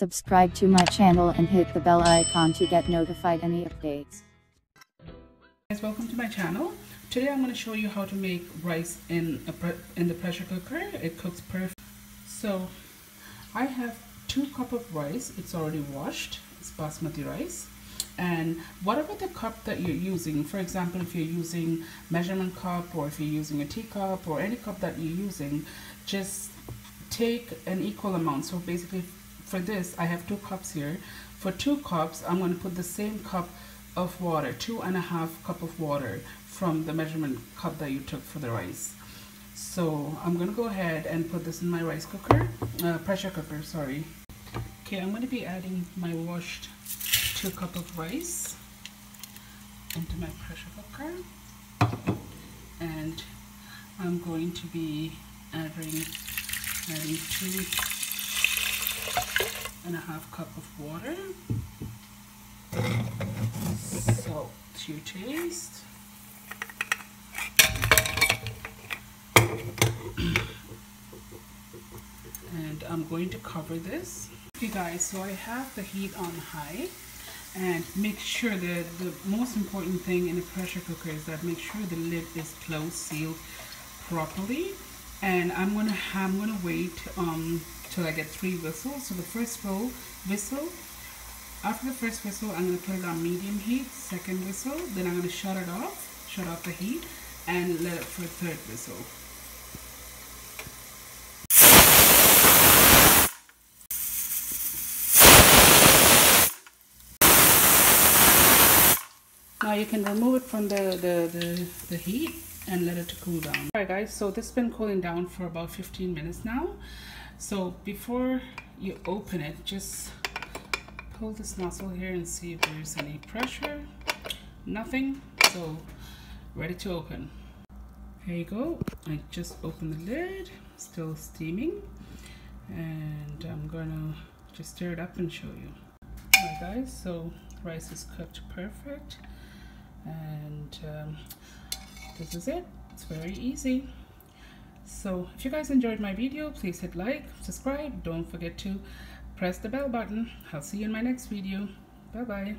subscribe to my channel and hit the bell icon to get notified any updates. Guys, welcome to my channel. Today I'm going to show you how to make rice in the pressure cooker. It cooks perfect. So I have 2 cups of rice. It's already washed. It's basmati rice. And whatever the cup that you're using, for example, if you're using measurement cup or if you're using a teacup or any cup that you're using, just take an equal amount. So basically for this, I have 2 cups here. For 2 cups, I'm going to put the same cup of water, 2.5 cups of water from the measurement cup that you took for the rice. So I'm going to go ahead and put this in my rice cooker, pressure cooker, sorry. Okay, I'm going to be adding my washed 2 cups of rice into my pressure cooker, and I'm going to be adding 2.5 cups of water, salt to your taste, and I'm going to cover this. Okay guys, so I have the heat on high, and make sure that the most important thing in a pressure cooker is that make sure the lid is closed, sealed properly. And I'm gonna wait till I get 3 whistles. So the first whistle, after the first whistle, I'm gonna put it on medium heat. Second whistle, then I'm gonna shut off the heat, and let it for a 3rd whistle. Now you can remove it from the heat and let it to cool down. Alright guys, so this has been cooling down for about 15 minutes now. So before you open it, just pull this nozzle here and see if there's any pressure. Nothing. So ready to open. Here you go. I just opened the lid, still steaming, and I'm gonna just stir it up and show you. Alright guys, so rice is cooked perfect, and this is it. It's very easy. So if you guys enjoyed my video, please hit like, subscribe, don't forget to press the bell button. I'll see you in my next video. Bye bye.